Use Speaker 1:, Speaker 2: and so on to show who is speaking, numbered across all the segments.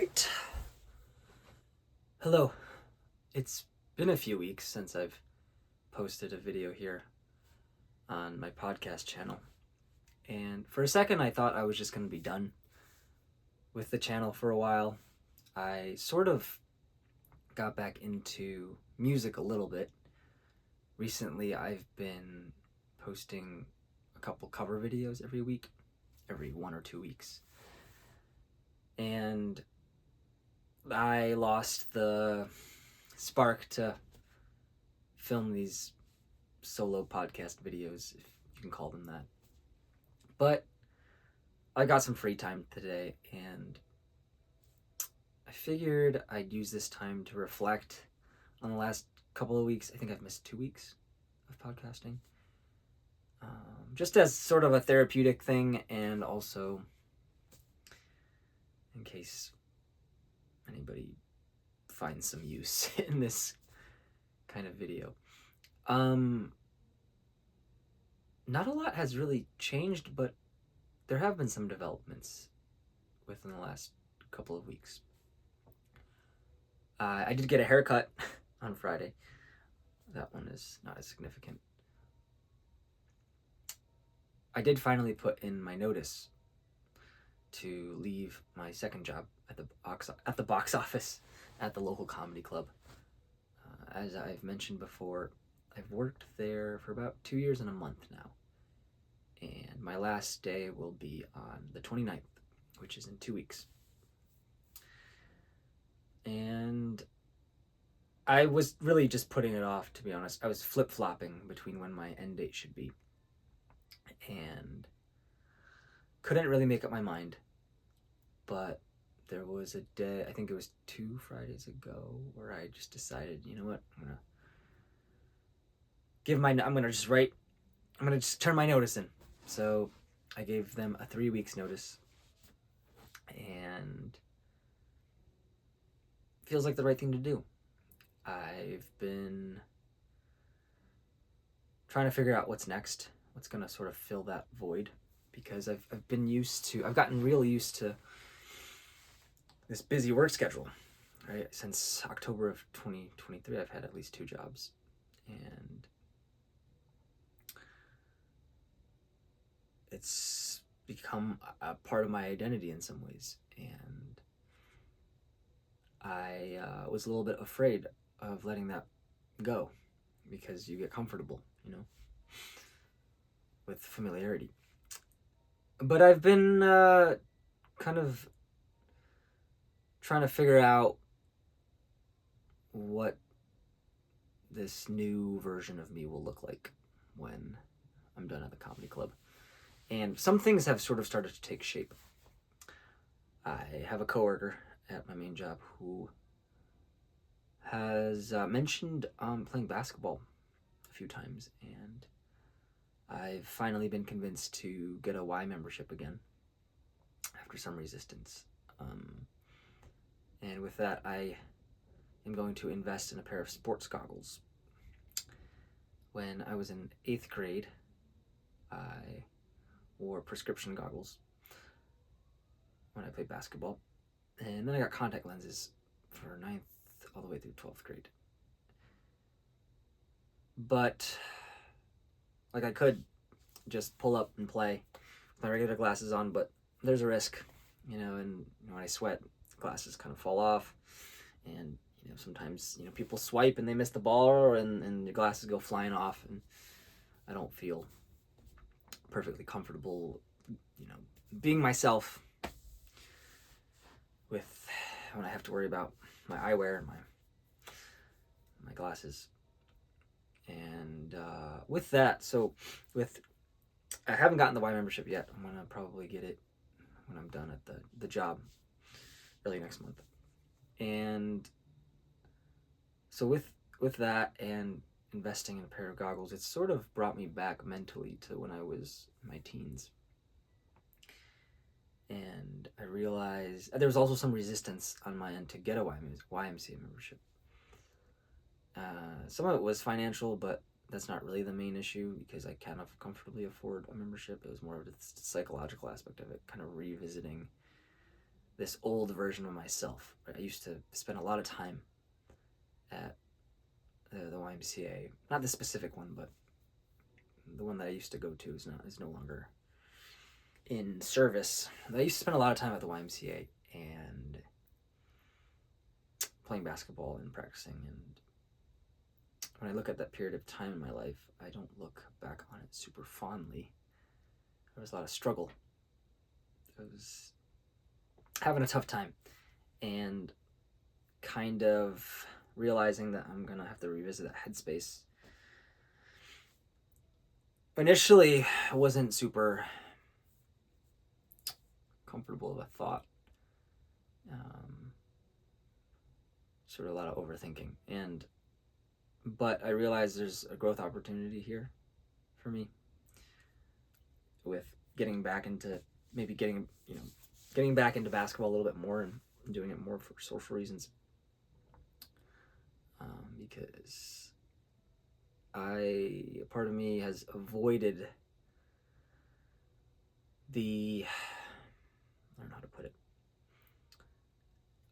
Speaker 1: right. Hello. It's been a few weeks since I've posted a video here on my podcast channel. And for a second, I thought I was just going to be done with the channel for a while. I sort of got back into music a little bit. Recently, I've been posting a couple cover videos every week, every 1 or 2 weeks. And I lost the spark to film these solo podcast videos, if you can call them that. But I got some free time today, and I figured I'd use this time to reflect on the last couple of weeks. I think I've missed 2 weeks of podcasting. Just as sort of a therapeutic thing, and also in case anybody finds some use in this kind of video. Not a lot has really changed, but there have been some developments within the last couple of weeks. I did get a haircut on Friday. That one is not as significant. I did finally put in my notice to leave my second job at the box office at the local comedy club. As I've mentioned before, I've worked there for about 2 years and a month now. And my last day will be on the 29th, which is in 2 weeks. And I was really just putting it off, to be honest. I was flip-flopping between when my end date should be. And couldn't really make up my mind. But there was a day, I think it was 2 Fridays ago, where I just decided, you know what, I'm gonna just turn my notice in. So I gave them a 3 weeks notice, and feels like the right thing to do. I've been trying to figure out what's next, what's gonna sort of fill that void, because I've gotten real used to this busy work schedule, right? Since October of 2023, I've had at least 2 jobs, and it's become a part of my identity in some ways. And I was a little bit afraid of letting that go, because you get comfortable, with familiarity. But I've been kind of trying to figure out what this new version of me will look like when I'm done at the comedy club. And some things have sort of started to take shape. I have a coworker at my main job who has mentioned playing basketball a few times, and I've finally been convinced to get a Y membership again after some resistance. And with that, I am going to invest in a pair of sports goggles. When I was in 8th grade, I wore prescription goggles when I played basketball. And then I got contact lenses for 9th all the way through 12th grade. But, I could just pull up and play with my regular glasses on, but there's a risk, and when I sweat, glasses kind of fall off, and sometimes people swipe and they miss the ball, and your glasses go flying off, and I don't feel perfectly comfortable being myself with when I have to worry about my eyewear and my glasses. And with that, I haven't gotten the Y membership yet. I'm gonna probably get it when I'm done at the job early next month. And so with that and investing in a pair of goggles, it's sort of brought me back mentally to when I was in my teens. And I realized there was also some resistance on my end to get a YMCA membership. Some of it was financial, but that's not really the main issue, because I kind of comfortably afford a membership. It was more of the psychological aspect of it, kind of revisiting this old version of myself. I used to spend a lot of time at the YMCA. Not the specific one, but the one that I used to go to is no longer in service. I used to spend a lot of time at the YMCA and playing basketball and practicing. And when I look at that period of time in my life, I don't look back on it super fondly. There was a lot of struggle. I was having a tough time and kind of realizing that I'm gonna have to revisit that headspace. Initially, it wasn't super comfortable of a thought. Sort of a lot of overthinking, but I realized there's a growth opportunity here for me with getting back into getting back into basketball a little bit more and doing it more for social reasons. Because part of me has avoided I don't know how to put it.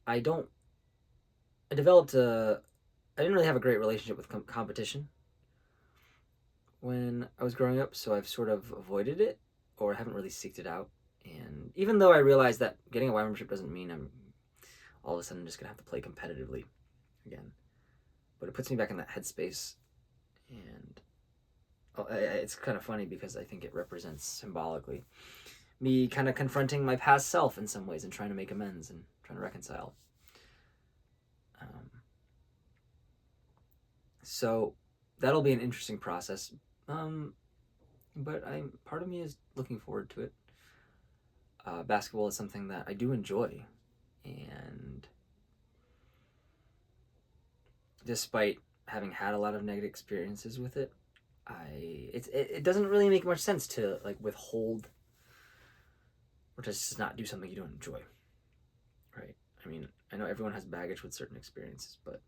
Speaker 1: I didn't really have a great relationship with competition when I was growing up, so I've sort of avoided it, or haven't really seeked it out. And even though I realize that getting a Y membership doesn't mean I'm all of a sudden just gonna have to play competitively again, but it puts me back in that headspace. And it's kind of funny because I think it represents symbolically me kind of confronting my past self in some ways and trying to make amends and trying to reconcile. So that'll be an interesting process. But part of me is looking forward to it. Basketball is something that I do enjoy, and despite having had a lot of negative experiences with it, it doesn't really make much sense to like withhold or to just not do something you don't enjoy, right? I mean, I know everyone has baggage with certain experiences, but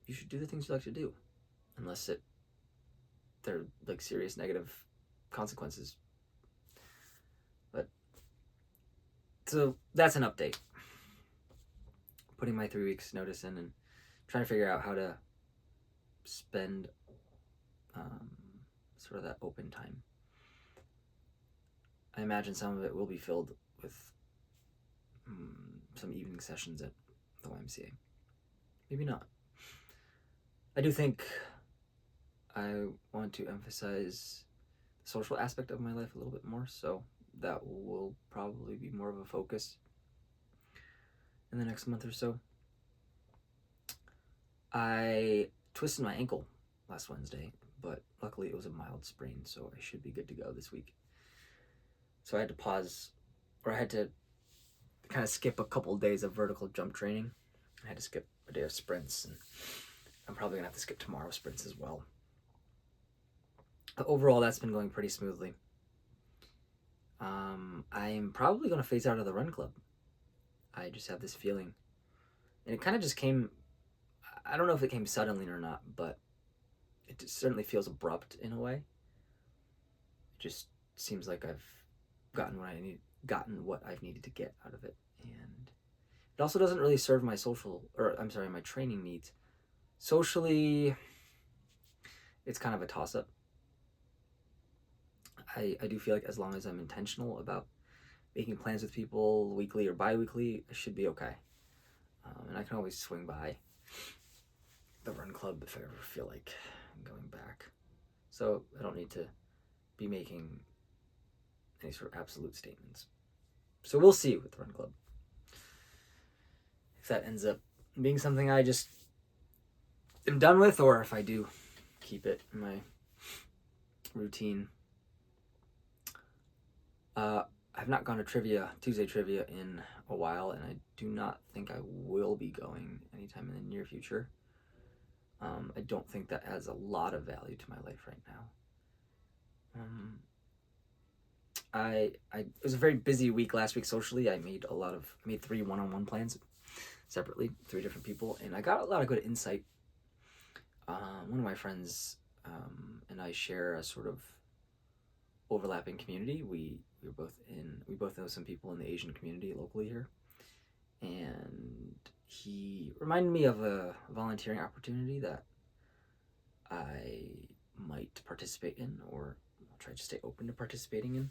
Speaker 1: you should do the things you like to do, unless they're like serious negative consequences. But so that's an update. Putting my 3 weeks notice in and trying to figure out how to spend sort of that open time. I imagine some of it will be filled with some evening sessions at the YMCA. Maybe not. I do think I want to emphasize the social aspect of my life a little bit more, so that will probably be more of a focus in the next month or so. I twisted my ankle last Wednesday, but luckily it was a mild sprain, so I should be good to go this week. So I had to pause, or I had to kind of skip a couple of days of vertical jump training. I had to skip a day of sprints, and I'm probably gonna have to skip tomorrow's sprints as well. But overall, that's been going pretty smoothly. I'm probably gonna phase out of the run club. I just have this feeling, and it kind of just came. I don't know if it came suddenly or not, but it certainly feels abrupt in a way. It just seems like I've gotten what I've needed to get out of it, and it also doesn't really serve my my training needs. Socially, it's kind of a toss-up. I do feel like as long as I'm intentional about making plans with people weekly or bi-weekly, I should be okay. And I can always swing by the run club if I ever feel like going back. So I don't need to be making any sort of absolute statements. So we'll see with the run club. If that ends up being something I just am done with, or if I do keep it in my routine. I've not gone to Tuesday trivia in a while, and I do not think I will be going anytime in the near future. I don't think that adds a lot of value to my life right now. It was a very busy week last week socially. I made 3 one-on-one plans separately, 3 different people, and I got a lot of good insight. One of my friends and I share a sort of overlapping community. We we both know some people in the Asian community locally here, and he reminded me of a volunteering opportunity that I might participate in, or I'll try to stay open to participating in.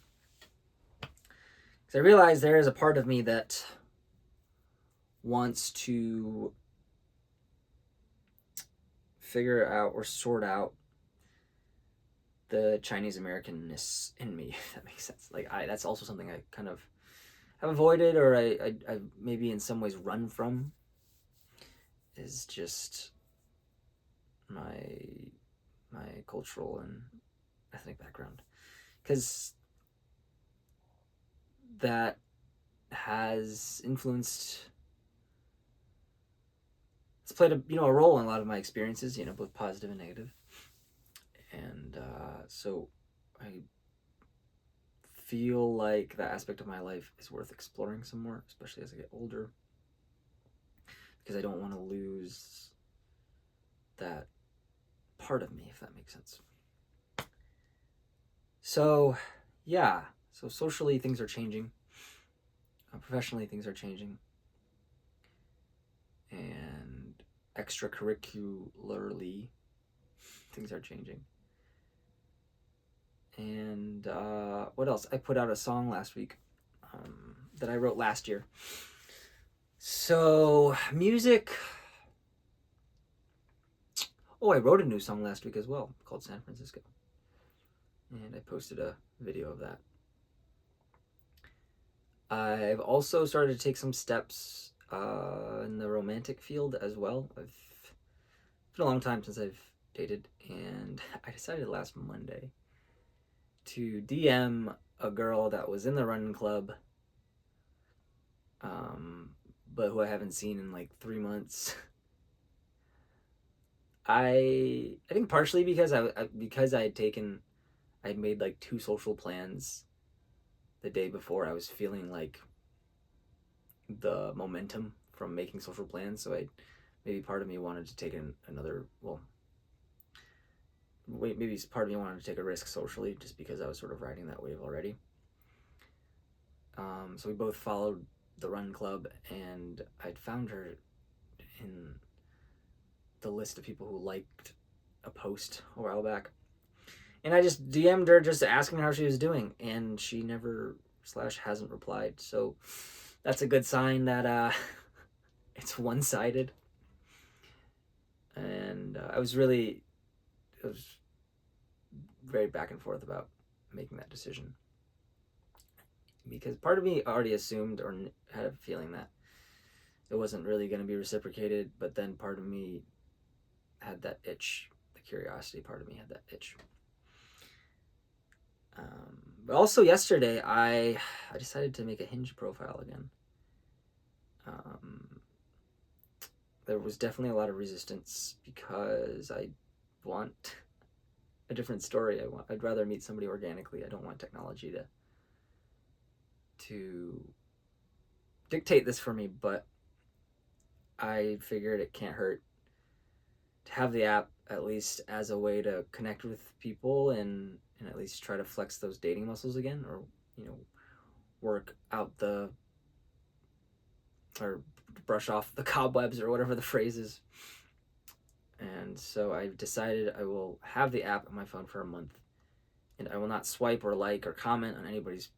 Speaker 1: Because I realize there is a part of me that wants to figure out or sort out the Chinese Americanness in me, if that makes sense. Like, that's also something I kind of have avoided, or I maybe in some ways run from, is just my cultural and ethnic background, because that has influenced, it's played a role in a lot of my experiences, both positive and negative. And so I feel like that aspect of my life is worth exploring some more, especially as I get older, because I don't want to lose that part of me, if that makes sense. So yeah, so socially things are changing, professionally things are changing, and extracurricularly things are changing. And what else? I put out a song last week that I wrote last year. So music. Oh, I wrote a new song last week as well called San Francisco, and I posted a video of that. I've also started to take some steps in the romantic field as well. It's been a long time since I've dated, and I decided last Monday to DM a girl that was in the running club, but who I haven't seen in like 3 months. I think partially because I'd made like 2 social plans the day before. I was feeling like the momentum from making social plans, so maybe part of me wanted to take maybe part of me wanted to take a risk socially, just because I was sort of riding that wave already. So we both followed the run club, and I'd found her in the list of people who liked a post a while back, and I just DM'd her just asking how she was doing, and she never / hasn't replied. So that's a good sign that it's one-sided. And I was very back and forth about making that decision, because part of me already assumed or had a feeling that it wasn't really going to be reciprocated, but then part of me had that itch. The curiosity part of me had that itch. But also yesterday, I decided to make a Hinge profile again. There was definitely a lot of resistance, because I want a different story. I'd rather meet somebody organically. I don't want technology to dictate this for me, but I figured it can't hurt to have the app, at least as a way to connect with people and at least try to flex those dating muscles again, or work out or brush off the cobwebs, or whatever the phrase is. And so I've decided I will have the app on my phone for a month, and I will not swipe or like or comment on anybody's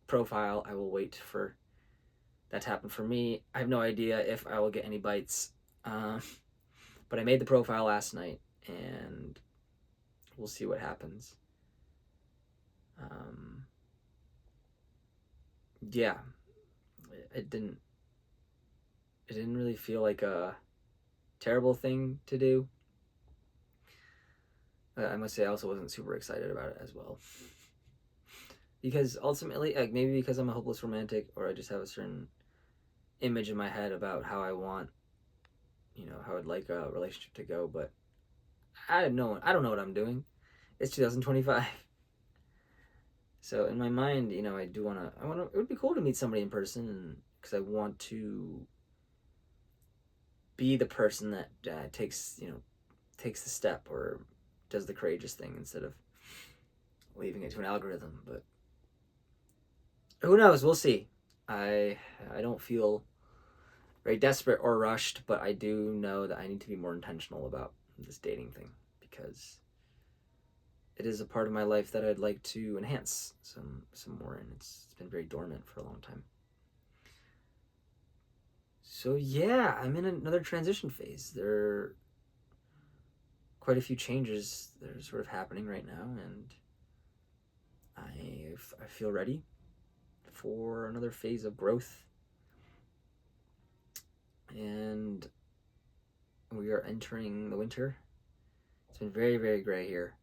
Speaker 1: profile. I will wait for that to happen for me. I have no idea if I will get any bites, but I made the profile last night, and we'll see what happens. Yeah, it didn't really feel like a terrible thing to do. I must say I also wasn't super excited about it as well, because ultimately, like, maybe because I'm a hopeless romantic, or I just have a certain image in my head about how I want, how I'd like a relationship to go, but I don't know what I'm doing. It's 2025. So in my mind, I want to, it would be cool to meet somebody in person, and because I want to be the person that takes the step, or does the courageous thing, instead of leaving it to an algorithm. But who knows? We'll see. I don't feel very desperate or rushed, but I do know that I need to be more intentional about this dating thing because it is a part of my life that I'd like to enhance some more in. It's been very dormant for a long time. So yeah, I'm in another transition phase. There are quite a few changes that are sort of happening right now, and I feel ready for another phase of growth. And we are entering the winter. It's been very, very gray here,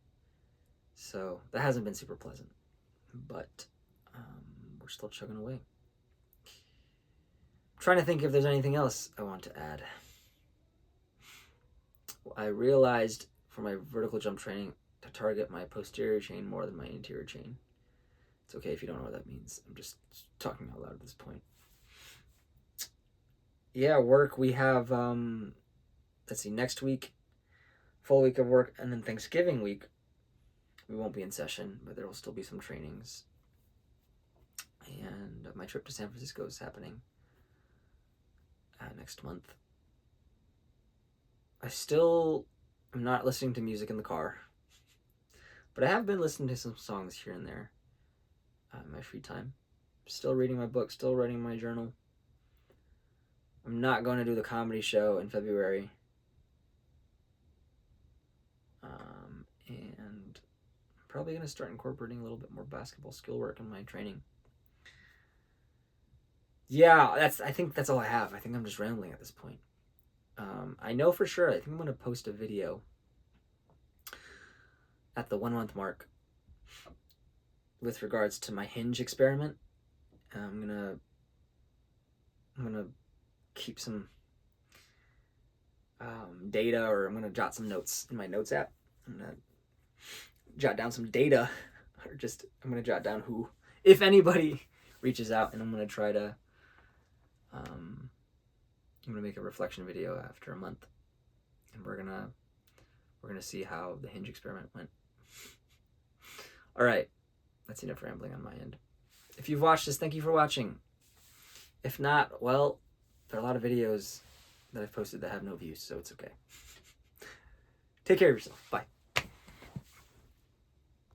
Speaker 1: so that hasn't been super pleasant, but we're still chugging away. I'm trying to think if there's anything else I want to add. I realized for my vertical jump training to target my posterior chain more than my anterior chain. It's okay if you don't know what that means. I'm just talking out loud at this point. Yeah, work, we have, let's see, next week, full week of work, and then Thanksgiving week, we won't be in session, but there will still be some trainings. And my trip to San Francisco is happening next month. I still am not listening to music in the car, but I have been listening to some songs here and there in my free time. Still reading my book, still writing my journal. I'm not going to do the comedy show in February. And I'm probably going to start incorporating a little bit more basketball skill work in my training. Yeah, I think that's all I have. I think I'm just rambling at this point. I know for sure, I think I'm going to post a video at the 1 month mark with regards to my hinge experiment. I'm gonna keep some data, or I'm gonna jot some notes in my notes app. I'm gonna jot down some data, or just I'm gonna jot down who, if anybody, reaches out, and I'm gonna try to I'm gonna make a reflection video after a month, and we're gonna see how the hinge experiment went. All right, that's enough rambling on my end. If you've watched this, thank you for watching. If not, well, there are a lot of videos that I've posted that have no views, so it's okay. Take care of yourself. Bye.